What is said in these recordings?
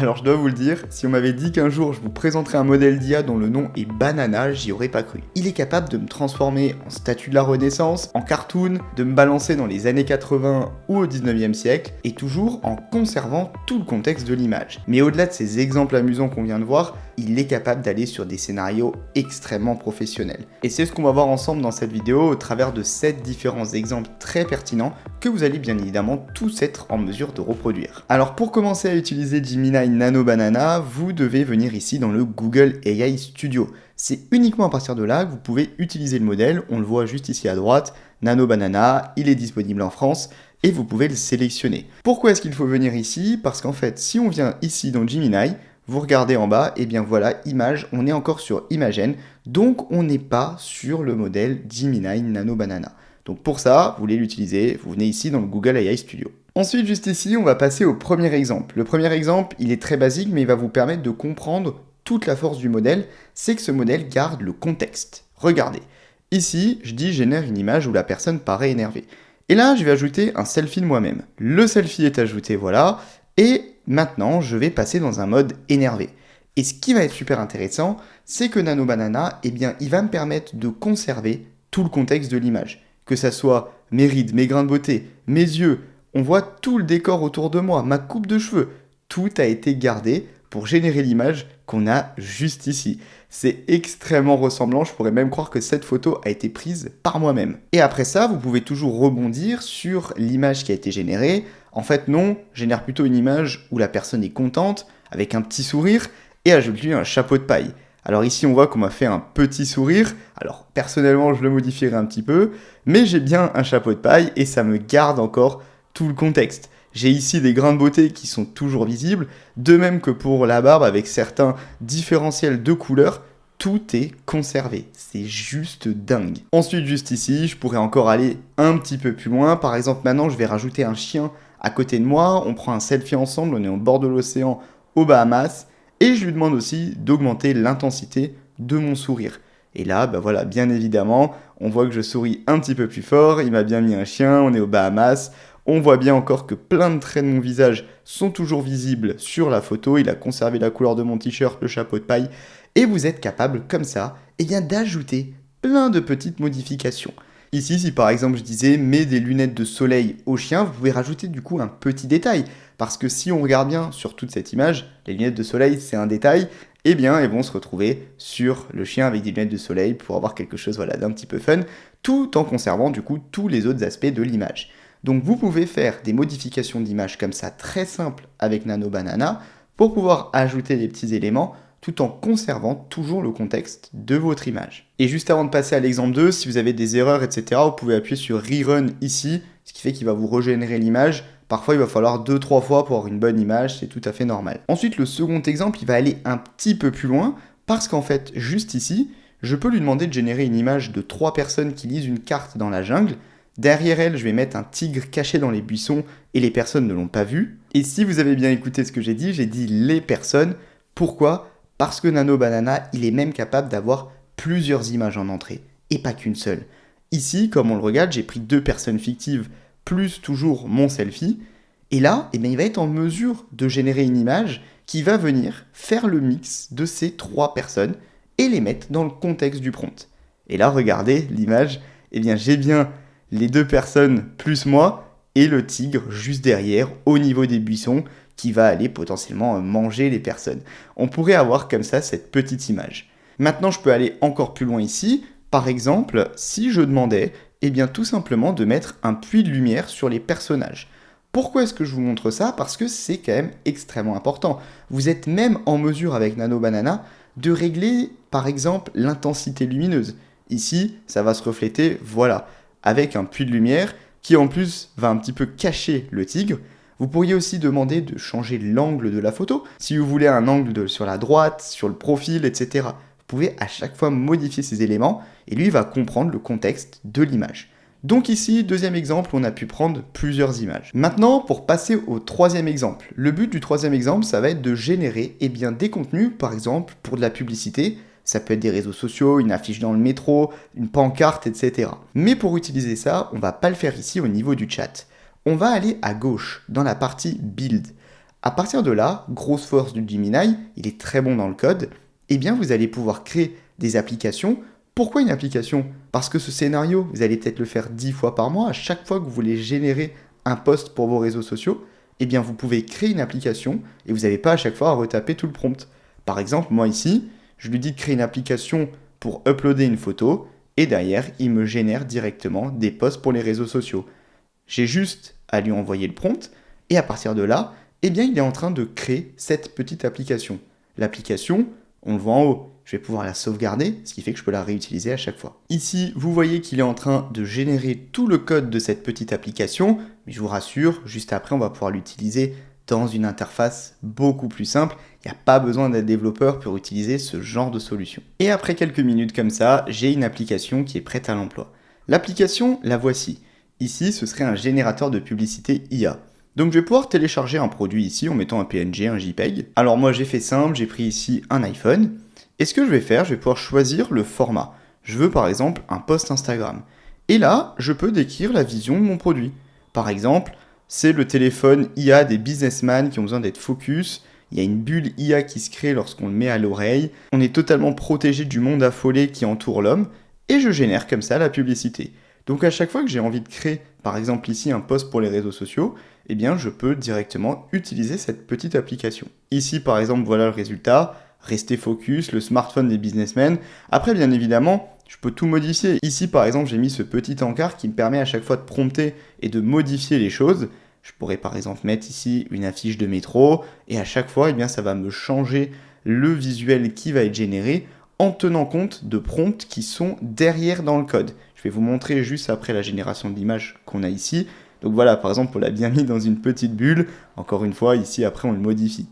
Alors je dois vous le dire, si on m'avait dit qu'un jour je vous présenterais un modèle d'IA dont le nom est Banana, j'y aurais pas cru. Il est capable de me transformer en statue de la Renaissance, en cartoon, de me balancer dans les années 80 ou au 19e siècle, et toujours en conservant tout le contexte de l'image. Mais au-delà de ces exemples amusants qu'on vient de voir, il est capable d'aller sur des scénarios extrêmement professionnels. Et c'est ce qu'on va voir ensemble dans cette vidéo au travers de 7 différents exemples très pertinents que vous allez bien évidemment tous être en mesure de reproduire. Alors pour commencer à utiliser Gemini Nano Banana, vous devez venir ici dans le Google AI Studio. C'est uniquement à partir de là que vous pouvez utiliser le modèle, on le voit juste ici à droite, Nano Banana, il est disponible en France, et vous pouvez le sélectionner. Pourquoi est-ce qu'il faut venir ici? Parce qu'en fait, si on vient ici dans Gemini, vous regardez en bas, et bien voilà, image, on est encore sur Imagen, donc on n'est pas sur le modèle Gemini Nano Banana. Donc pour ça, vous voulez l'utiliser, vous venez ici dans le Google AI Studio. Ensuite, juste ici, on va passer au premier exemple. Le premier exemple, il est très basique, mais il va vous permettre de comprendre toute la force du modèle, c'est que ce modèle garde le contexte. Regardez, ici, je dis génère une image où la personne paraît énervée. Et là, je vais ajouter un selfie de moi-même. Le selfie est ajouté, voilà, et maintenant, je vais passer dans un mode énervé. Et ce qui va être super intéressant, c'est que Nano Banana, eh bien, il va me permettre de conserver tout le contexte de l'image. Que ça soit mes rides, mes grains de beauté, mes yeux, on voit tout le décor autour de moi, ma coupe de cheveux. Tout a été gardé pour générer l'image qu'on a juste ici. C'est extrêmement ressemblant, je pourrais même croire que cette photo a été prise par moi-même. Et après ça, vous pouvez toujours rebondir sur l'image qui a été générée. En fait, non, génère plutôt une image où la personne est contente, avec un petit sourire, et ajoute-lui un chapeau de paille. Alors ici, on voit qu'on m'a fait un petit sourire. Alors personnellement, je le modifierai un petit peu, mais j'ai bien un chapeau de paille et ça me garde encore tout le contexte. J'ai ici des grains de beauté qui sont toujours visibles, de même que pour la barbe avec certains différentiels de couleurs, tout est conservé. C'est juste dingue. Ensuite, juste ici, je pourrais encore aller un petit peu plus loin. Par exemple, maintenant, je vais rajouter un chien à côté de moi. On prend un selfie ensemble, on est au bord de l'océan aux Bahamas. Et je lui demande aussi d'augmenter l'intensité de mon sourire. Et là, bah voilà, bien évidemment, on voit que je souris un petit peu plus fort. Il m'a bien mis un chien, on est aux Bahamas. On voit bien encore que plein de traits de mon visage sont toujours visibles sur la photo. Il a conservé la couleur de mon t-shirt, le chapeau de paille. Et vous êtes capable, comme ça, d'ajouter plein de petites modifications. Ici, si par exemple je disais « mets des lunettes de soleil au chien », vous pouvez rajouter du coup un petit détail. Parce que si on regarde bien sur toute cette image, les lunettes de soleil c'est un détail, eh bien elles vont se retrouver sur le chien avec des lunettes de soleil pour avoir quelque chose d'un petit peu fun, tout en conservant du coup tous les autres aspects de l'image. Donc vous pouvez faire des modifications d'image comme ça très simples avec Nano Banana pour pouvoir ajouter des petits éléments tout en conservant toujours le contexte de votre image. Et juste avant de passer à l'exemple 2, si vous avez des erreurs, etc., vous pouvez appuyer sur Rerun ici, ce qui fait qu'il va vous régénérer l'image. Parfois, il va falloir 2-3 fois pour avoir une bonne image, c'est tout à fait normal. Ensuite, le second exemple, il va aller un petit peu plus loin, parce qu'en fait, juste ici, je peux lui demander de générer une image de 3 personnes qui lisent une carte dans la jungle. Derrière elle, je vais mettre un tigre caché dans les buissons et les personnes ne l'ont pas vu. Et si vous avez bien écouté ce que j'ai dit les personnes. Pourquoi ? Parce que Nano Banana, il est même capable d'avoir plusieurs images en entrée, et pas qu'une seule. Ici, comme on le regarde, j'ai pris 2 personnes fictives, plus toujours mon selfie. Et là, il va être en mesure de générer une image qui va venir faire le mix de ces 3 personnes et les mettre dans le contexte du prompt. Et là, regardez l'image, j'ai bien les 2 personnes plus moi et le tigre juste derrière au niveau des buissons qui va aller potentiellement manger les personnes. On pourrait avoir comme ça cette petite image. Maintenant, je peux aller encore plus loin ici. Par exemple, si je demandais tout simplement de mettre un puits de lumière sur les personnages. Pourquoi est-ce que je vous montre ça? Parce que c'est quand même extrêmement important. Vous êtes même en mesure avec Nano Banana de régler par exemple l'intensité lumineuse. Ici, ça va se refléter, voilà, avec un puits de lumière qui en plus va un petit peu cacher le tigre. Vous pourriez aussi demander de changer l'angle de la photo. Si vous voulez un angle sur la droite, sur le profil, etc. Vous pouvez à chaque fois modifier ces éléments et lui va comprendre le contexte de l'image. Donc ici, deuxième exemple, on a pu prendre plusieurs images. Maintenant, pour passer au troisième exemple. Le but du troisième exemple, ça va être de générer des contenus, par exemple, pour de la publicité. Ça peut être des réseaux sociaux, une affiche dans le métro, une pancarte, etc. Mais pour utiliser ça, on ne va pas le faire ici au niveau du chat. On va aller à gauche, dans la partie Build. À partir de là, grosse force du Gemini, il est très bon dans le code, eh bien vous allez pouvoir créer des applications. Pourquoi une application? Parce que ce scénario, vous allez peut-être le faire 10 fois par mois, à chaque fois que vous voulez générer un post pour vos réseaux sociaux, eh bien vous pouvez créer une application et vous n'avez pas à chaque fois à retaper tout le prompt. Par exemple, moi ici, je lui dis de créer une application pour uploader une photo et derrière, il me génère directement des posts pour les réseaux sociaux. J'ai juste à lui envoyer le prompt et à partir de là, eh bien il est en train de créer cette petite application. L'application, on le voit en haut, je vais pouvoir la sauvegarder, ce qui fait que je peux la réutiliser à chaque fois. Ici, vous voyez qu'il est en train de générer tout le code de cette petite application, mais je vous rassure, juste après, on va pouvoir l'utiliser dans une interface beaucoup plus simple. Il n'y a pas besoin d'être développeur pour utiliser ce genre de solution. Et après quelques minutes comme ça, j'ai une application qui est prête à l'emploi. L'application, la voici. Ici, ce serait un générateur de publicité IA. Donc je vais pouvoir télécharger un produit ici en mettant un PNG, un JPEG. Alors moi j'ai fait simple, j'ai pris ici un iPhone. Et ce que je vais faire, je vais pouvoir choisir le format. Je veux par exemple un post Instagram. Et là, je peux décrire la vision de mon produit. Par exemple, c'est le téléphone IA des businessmen qui ont besoin d'être focus. Il y a une bulle IA qui se crée lorsqu'on le met à l'oreille. On est totalement protégé du monde affolé qui entoure l'homme. Et je génère comme ça la publicité. Donc à chaque fois que j'ai envie de créer, par exemple ici, un post pour les réseaux sociaux, eh bien je peux directement utiliser cette petite application. Ici par exemple, voilà le résultat. Restez focus, le smartphone des businessmen. Après, bien évidemment, je peux tout modifier. Ici, par exemple, j'ai mis ce petit encart qui me permet à chaque fois de prompter et de modifier les choses. Je pourrais par exemple mettre ici une affiche de métro et à chaque fois, eh bien, ça va me changer le visuel qui va être généré en tenant compte de prompts qui sont derrière dans le code. Je vais vous montrer juste après la génération d'images qu'on a ici. Donc voilà, par exemple, on l'a bien mis dans une petite bulle. Encore une fois, ici, après, on le modifie.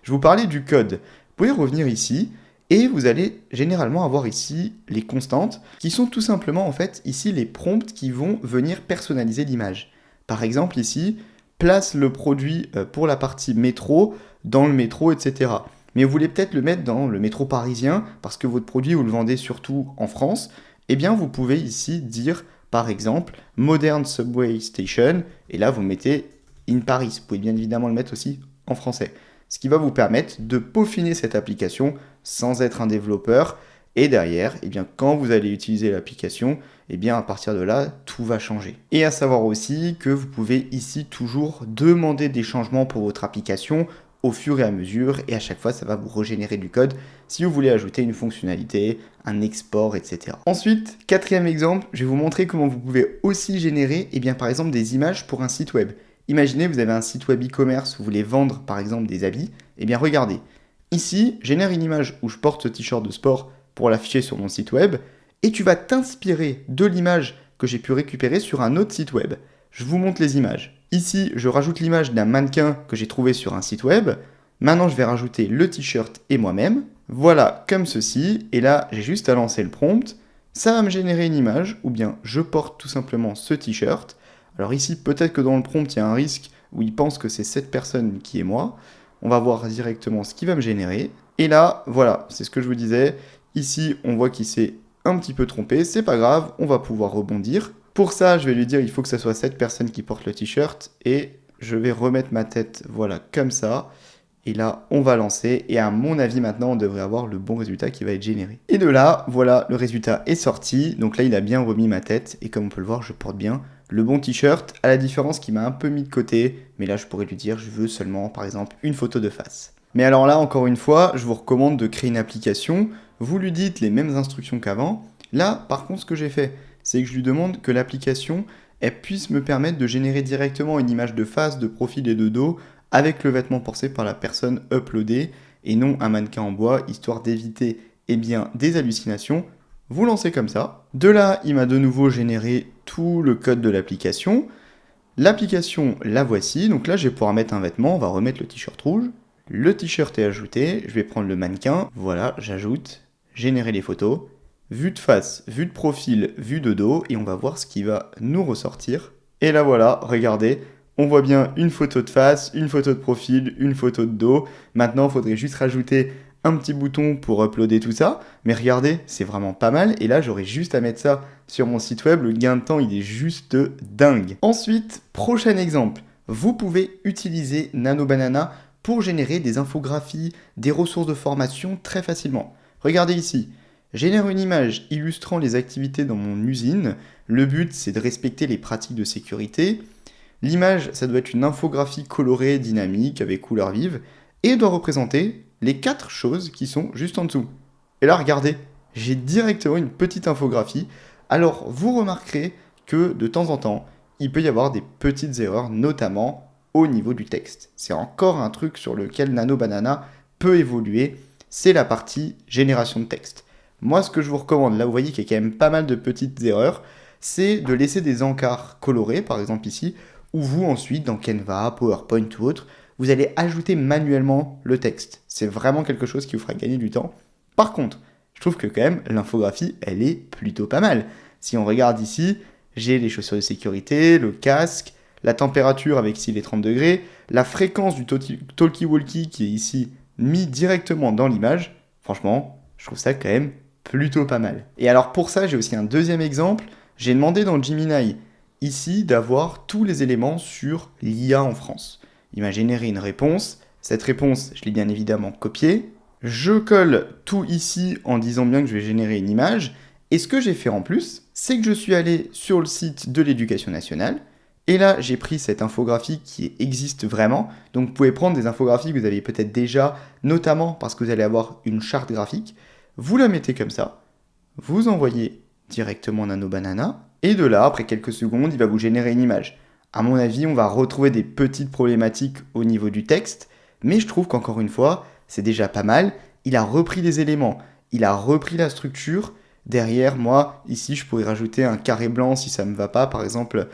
Je vous parlais du code. Vous pouvez revenir ici et vous allez généralement avoir ici les constantes qui sont tout simplement en fait ici les prompts qui vont venir personnaliser l'image. Par exemple ici, place le produit pour la partie métro dans le métro, etc. Mais vous voulez peut-être le mettre dans le métro parisien parce que votre produit vous le vendez surtout en France. Eh bien vous pouvez ici dire par exemple Modern Subway Station et là vous mettez in Paris. Vous pouvez bien évidemment le mettre aussi en français. Ce qui va vous permettre de peaufiner cette application sans être un développeur. Et derrière, eh bien, quand vous allez utiliser l'application, eh bien, à partir de là, tout va changer. Et à savoir aussi que vous pouvez ici toujours demander des changements pour votre application au fur et à mesure. Et à chaque fois, ça va vous régénérer du code si vous voulez ajouter une fonctionnalité, un export, etc. Ensuite, quatrième exemple, je vais vous montrer comment vous pouvez aussi générer, eh bien, par exemple, des images pour un site web. Imaginez, vous avez un site web e-commerce, vous voulez vendre par exemple des habits, eh bien regardez. Ici, génère une image où je porte ce t-shirt de sport pour l'afficher sur mon site web, et tu vas t'inspirer de l'image que j'ai pu récupérer sur un autre site web. Je vous montre les images. Ici, je rajoute l'image d'un mannequin que j'ai trouvé sur un site web. Maintenant, je vais rajouter le t-shirt et moi-même. Voilà, comme ceci, et là, j'ai juste à lancer le prompt. Ça va me générer une image, ou bien je porte tout simplement ce t-shirt. Alors ici, peut-être que dans le prompt, il y a un risque où il pense que c'est cette personne qui est moi. On va voir directement ce qu'il va me générer. Et là, voilà, c'est ce que je vous disais. Ici, on voit qu'il s'est un petit peu trompé. C'est pas grave, on va pouvoir rebondir. Pour ça, je vais lui dire, il faut que ce soit cette personne qui porte le t-shirt. Et je vais remettre ma tête, voilà, comme ça. Et là, on va lancer. Et à mon avis, maintenant, on devrait avoir le bon résultat qui va être généré. Et de là, voilà, le résultat est sorti. Donc là, il a bien remis ma tête. Et comme on peut le voir, je porte bien le bon t-shirt, à la différence qu'il m'a un peu mis de côté, mais là je pourrais lui dire je veux seulement par exemple une photo de face. Mais alors là encore une fois, je vous recommande de créer une application, vous lui dites les mêmes instructions qu'avant. Là par contre ce que j'ai fait, c'est que je lui demande que l'application elle puisse me permettre de générer directement une image de face, de profil et de dos avec le vêtement porté par la personne uploadée et non un mannequin en bois, histoire d'éviter bien des hallucinations. Vous lancez comme ça. De là, il m'a de nouveau généré tout le code de l'application. L'application, la voici. Donc là, je vais pouvoir mettre un vêtement. On va remettre le t-shirt rouge. Le t-shirt est ajouté. Je vais prendre le mannequin. Voilà, j'ajoute. Générer les photos. Vue de face, vue de profil, vue de dos. Et on va voir ce qui va nous ressortir. Et là, voilà, regardez. On voit bien une photo de face, une photo de profil, une photo de dos. Maintenant, il faudrait juste rajouter un petit bouton pour uploader tout ça, mais regardez, c'est vraiment pas mal, et là j'aurais juste à mettre ça sur mon site web, le gain de temps il est juste dingue. Ensuite, prochain exemple, vous pouvez utiliser Nano Banana pour générer des infographies, des ressources de formation très facilement. Regardez ici, génère une image illustrant les activités dans mon usine. Le but, c'est de respecter les pratiques de sécurité. L'image, ça doit être une infographie colorée, dynamique, avec couleurs vives, et doit représenter les 4 choses qui sont juste en dessous. Et là, regardez, j'ai directement une petite infographie. Alors, vous remarquerez que de temps en temps, il peut y avoir des petites erreurs, notamment au niveau du texte. C'est encore un truc sur lequel Nano Banana peut évoluer, c'est la partie génération de texte. Moi, ce que je vous recommande, là vous voyez qu'il y a quand même pas mal de petites erreurs, c'est de laisser des encarts colorés, par exemple ici, où vous ensuite, dans Canva, PowerPoint ou autre, vous allez ajouter manuellement le texte. C'est vraiment quelque chose qui vous fera gagner du temps. Par contre, je trouve que quand même l'infographie, elle est plutôt pas mal. Si on regarde ici, j'ai les chaussures de sécurité, le casque, la température avec ici les 30 degrés, la fréquence du talkie-walkie qui est ici mis directement dans l'image. Franchement, je trouve ça quand même plutôt pas mal. Et alors pour ça, j'ai aussi un deuxième exemple. J'ai demandé dans Gemini ici d'avoir tous les éléments sur l'IA en France. Il m'a généré une réponse. Cette réponse, je l'ai bien évidemment copiée. Je colle tout ici en disant bien que je vais générer une image. Et ce que j'ai fait en plus, c'est que je suis allé sur le site de l'Éducation nationale. Et là, j'ai pris cette infographie qui existe vraiment. Donc, vous pouvez prendre des infographies que vous avez peut-être déjà, notamment parce que vous allez avoir une charte graphique. Vous la mettez comme ça. Vous envoyez directement Nano Banana. Et de là, après quelques secondes, il va vous générer une image. À mon avis, on va retrouver des petites problématiques au niveau du texte. Mais je trouve qu'encore une fois, c'est déjà pas mal. Il a repris les éléments. Il a repris la structure. Derrière, moi, ici, je pourrais rajouter un carré blanc si ça ne me va pas. Par exemple,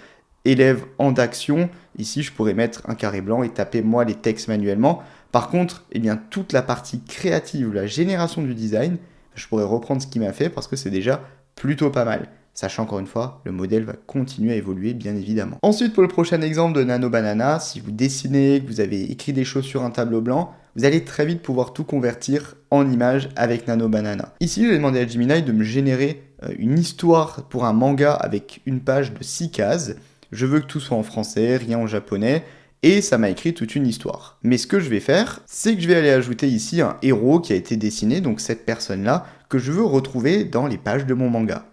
élève en d'action, ici je pourrais mettre un carré blanc et taper moi les textes manuellement. Par contre, eh bien, toute la partie créative, la génération du design, je pourrais reprendre ce qu'il m'a fait parce que c'est déjà plutôt pas mal. Sachant encore une fois, le modèle va continuer à évoluer bien évidemment. Ensuite, pour le prochain exemple de Nano Banana, si vous dessinez, que vous avez écrit des choses sur un tableau blanc, vous allez très vite pouvoir tout convertir en image avec Nano Banana. Ici, j'ai demandé à Gemini de me générer une histoire pour un manga avec une page de 6 cases. Je veux que tout soit en français, rien en japonais, et ça m'a écrit toute une histoire. Mais ce que je vais faire, c'est que je vais aller ajouter ici un héros qui a été dessiné, donc cette personne-là, que je veux retrouver dans les pages de mon manga.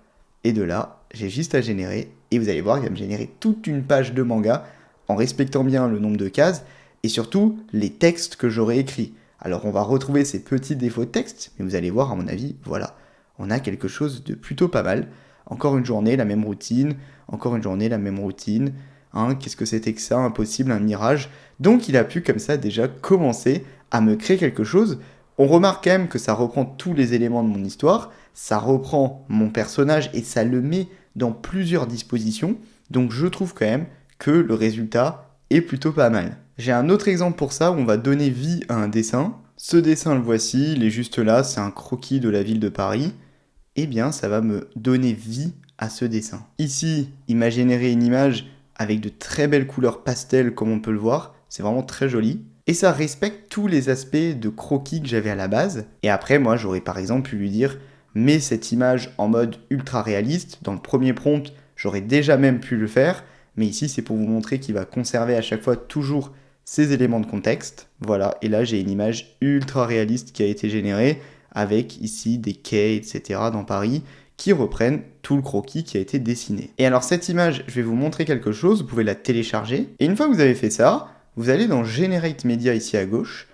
Et de là, j'ai juste à générer, et vous allez voir, il va me générer toute une page de manga, en respectant bien le nombre de cases, et surtout les textes que j'aurai écrits. Alors on va retrouver ces petits défauts de texte, mais vous allez voir, à mon avis, voilà, on a quelque chose de plutôt pas mal. Encore une journée, la même routine, encore une journée, la même routine. Qu'est-ce que c'était que ça? Impossible, un mirage. Donc il a pu comme ça déjà commencer à me créer quelque chose. On remarque quand même que ça reprend tous les éléments de mon histoire, ça reprend mon personnage et ça le met dans plusieurs dispositions. Donc je trouve quand même que le résultat est plutôt pas mal. J'ai un autre exemple pour ça où on va donner vie à un dessin. Ce dessin, le voici, il est juste là, c'est un croquis de la ville de Paris. Eh bien, ça va me donner vie à ce dessin. Ici, il m'a généré une image avec de très belles couleurs pastel, comme on peut le voir. C'est vraiment très joli. Et ça respecte tous les aspects de croquis que j'avais à la base. Et après, moi, j'aurais par exemple pu lui dire « mets cette image en mode ultra réaliste ». Dans le premier prompt, j'aurais déjà même pu le faire. Mais ici, c'est pour vous montrer qu'il va conserver à chaque fois toujours ces éléments de contexte. Voilà, et là, j'ai une image ultra réaliste qui a été générée avec ici des quais, etc. dans Paris, qui reprennent tout le croquis qui a été dessiné. Et alors cette image, je vais vous montrer quelque chose, vous pouvez la télécharger, et une fois que vous avez fait ça, vous allez dans Generate Media ici à gauche,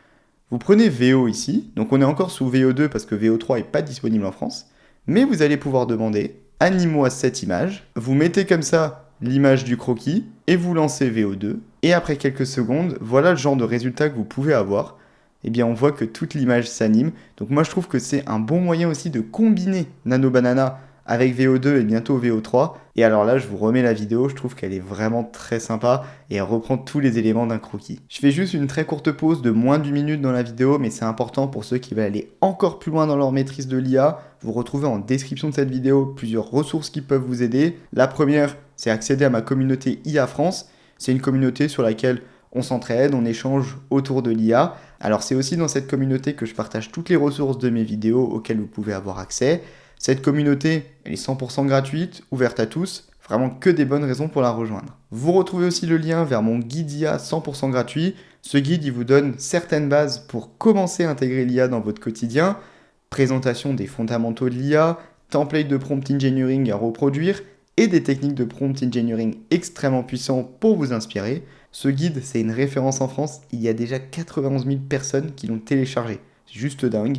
vous prenez VO ici, donc on est encore sous VO2 parce que VO3 n'est pas disponible en France, mais vous allez pouvoir demander « anime-moi cette image », vous mettez comme ça l'image du croquis, et vous lancez VO2, et après quelques secondes, voilà le genre de résultat que vous pouvez avoir. Eh bien on voit que toute l'image s'anime. Donc moi je trouve que c'est un bon moyen aussi de combiner Nano Banana avec VO2 et bientôt VO3. Et alors là je vous remets la vidéo, je trouve qu'elle est vraiment très sympa et elle reprend tous les éléments d'un croquis. Je fais juste une très courte pause de moins d'1 minute dans la vidéo, mais c'est important pour ceux qui veulent aller encore plus loin dans leur maîtrise de l'IA. Vous retrouvez en description de cette vidéo plusieurs ressources qui peuvent vous aider. La première, c'est accéder à ma communauté IA France. C'est une communauté sur laquelle on s'entraide, on échange autour de l'IA. Alors c'est aussi dans cette communauté que je partage toutes les ressources de mes vidéos auxquelles vous pouvez avoir accès. Cette communauté, elle est 100% gratuite, ouverte à tous. Vraiment que des bonnes raisons pour la rejoindre. Vous retrouvez aussi le lien vers mon guide IA 100% gratuit. Ce guide, il vous donne certaines bases pour commencer à intégrer l'IA dans votre quotidien, présentation des fondamentaux de l'IA, template de prompt engineering à reproduire et des techniques de prompt engineering extrêmement puissants pour vous inspirer. Ce guide, c'est une référence en France. Il y a déjà 91 000 personnes qui l'ont téléchargé. C'est juste dingue.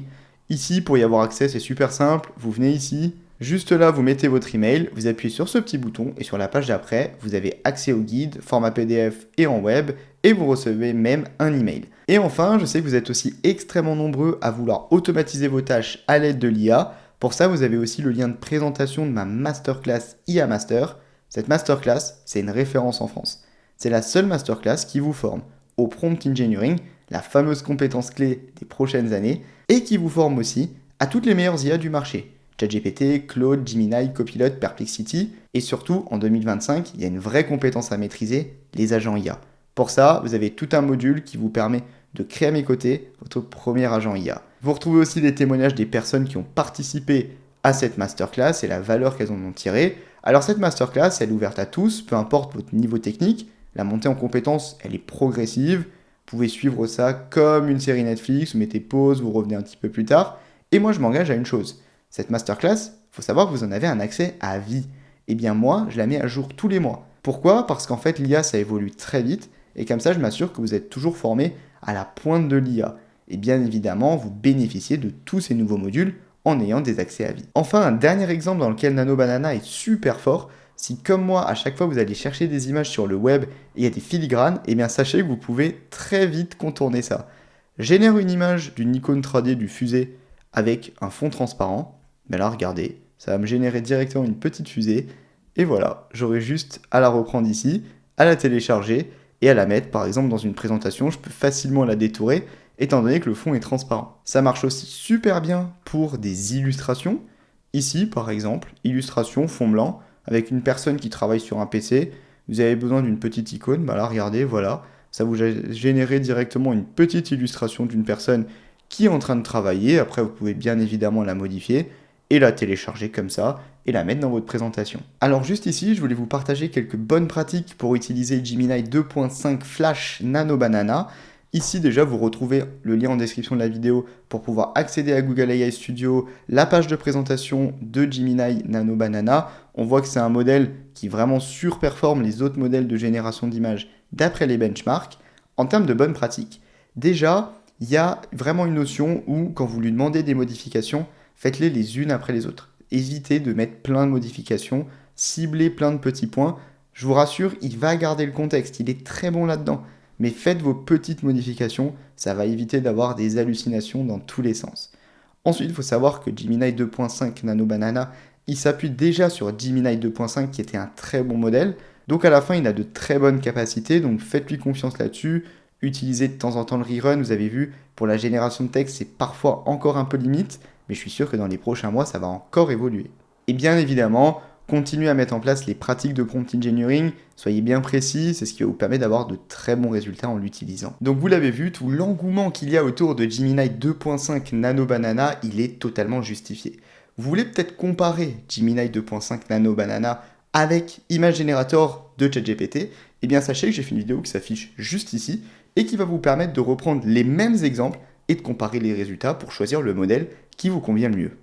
Ici, pour y avoir accès, c'est super simple. Vous venez ici, juste là, vous mettez votre email, vous appuyez sur ce petit bouton et sur la page d'après, vous avez accès au guide, format PDF et en web, et vous recevez même un email. Et enfin, je sais que vous êtes aussi extrêmement nombreux à vouloir automatiser vos tâches à l'aide de l'IA. Pour ça, vous avez aussi le lien de présentation de ma masterclass IA Master. Cette masterclass, c'est une référence en France. C'est la seule masterclass qui vous forme au prompt engineering, la fameuse compétence clé des prochaines années, et qui vous forme aussi à toutes les meilleures IA du marché. ChatGPT, Claude, Gemini, Copilot, Perplexity, et surtout, en 2025, il y a une vraie compétence à maîtriser, les agents IA. Pour ça, vous avez tout un module qui vous permet de créer à mes côtés votre premier agent IA. Vous retrouvez aussi les témoignages des personnes qui ont participé à cette masterclass et la valeur qu'elles en ont tirée. Alors cette masterclass, elle est ouverte à tous, peu importe votre niveau technique. La montée en compétences, elle est progressive. Vous pouvez suivre ça comme une série Netflix, vous mettez pause, vous revenez un petit peu plus tard. Et moi, je m'engage à une chose. Cette masterclass, il faut savoir que vous en avez un accès à vie. Eh bien moi, je la mets à jour tous les mois. Pourquoi ? Parce qu'en fait, l'IA, ça évolue très vite. Et comme ça, je m'assure que vous êtes toujours formé à la pointe de l'IA. Et bien évidemment, vous bénéficiez de tous ces nouveaux modules en ayant des accès à vie. Enfin, un dernier exemple dans lequel Nano Banana est super fort, si comme moi, à chaque fois vous allez chercher des images sur le web et il y a des filigranes, eh bien sachez que vous pouvez très vite contourner ça. Génère une image d'une icône 3D du fusée avec un fond transparent. Ben là, regardez, ça va me générer directement une petite fusée. Et voilà, j'aurai juste à la reprendre ici, à la télécharger et à la mettre par exemple dans une présentation. Je peux facilement la détourer étant donné que le fond est transparent. Ça marche aussi super bien pour des illustrations. Ici, par exemple, illustration fond blanc avec une personne qui travaille sur un PC. Vous avez besoin d'une petite icône. Bah là, regardez, voilà. Ça vous généré directement une petite illustration d'une personne qui est en train de travailler. Après, vous pouvez bien évidemment la modifier et la télécharger comme ça et la mettre dans votre présentation. Alors juste ici, je voulais vous partager quelques bonnes pratiques pour utiliser Gemini 2.5 Flash Nano Banana. Ici déjà, vous retrouvez le lien en description de la vidéo pour pouvoir accéder à Google AI Studio, la page de présentation de Gemini Nano Banana. On voit que c'est un modèle qui vraiment surperforme les autres modèles de génération d'images d'après les benchmarks. En termes de bonnes pratiques, déjà, il y a vraiment une notion où quand vous lui demandez des modifications, faites-les les unes après les autres. Évitez de mettre plein de modifications, ciblez plein de petits points. Je vous rassure, il va garder le contexte, il est très bon là-dedans. Mais faites vos petites modifications, ça va éviter d'avoir des hallucinations dans tous les sens. Ensuite, il faut savoir que Gemini 2.5 Nano Banana, il s'appuie déjà sur Gemini 2.5 qui était un très bon modèle. Donc à la fin, il a de très bonnes capacités, donc faites-lui confiance là-dessus. Utilisez de temps en temps le rerun, vous avez vu, pour la génération de texte, c'est parfois encore un peu limite, mais je suis sûr que dans les prochains mois, ça va encore évoluer. Et bien évidemment, continuez à mettre en place les pratiques de prompt engineering, soyez bien précis, c'est ce qui va vous permettre d'avoir de très bons résultats en l'utilisant. Donc vous l'avez vu, tout l'engouement qu'il y a autour de Gemini 2.5 Nano Banana, il est totalement justifié. Vous voulez peut-être comparer Gemini 2.5 Nano Banana avec Image Generator de ChatGPT, eh bien sachez que j'ai fait une vidéo qui s'affiche juste ici et qui va vous permettre de reprendre les mêmes exemples et de comparer les résultats pour choisir le modèle qui vous convient le mieux.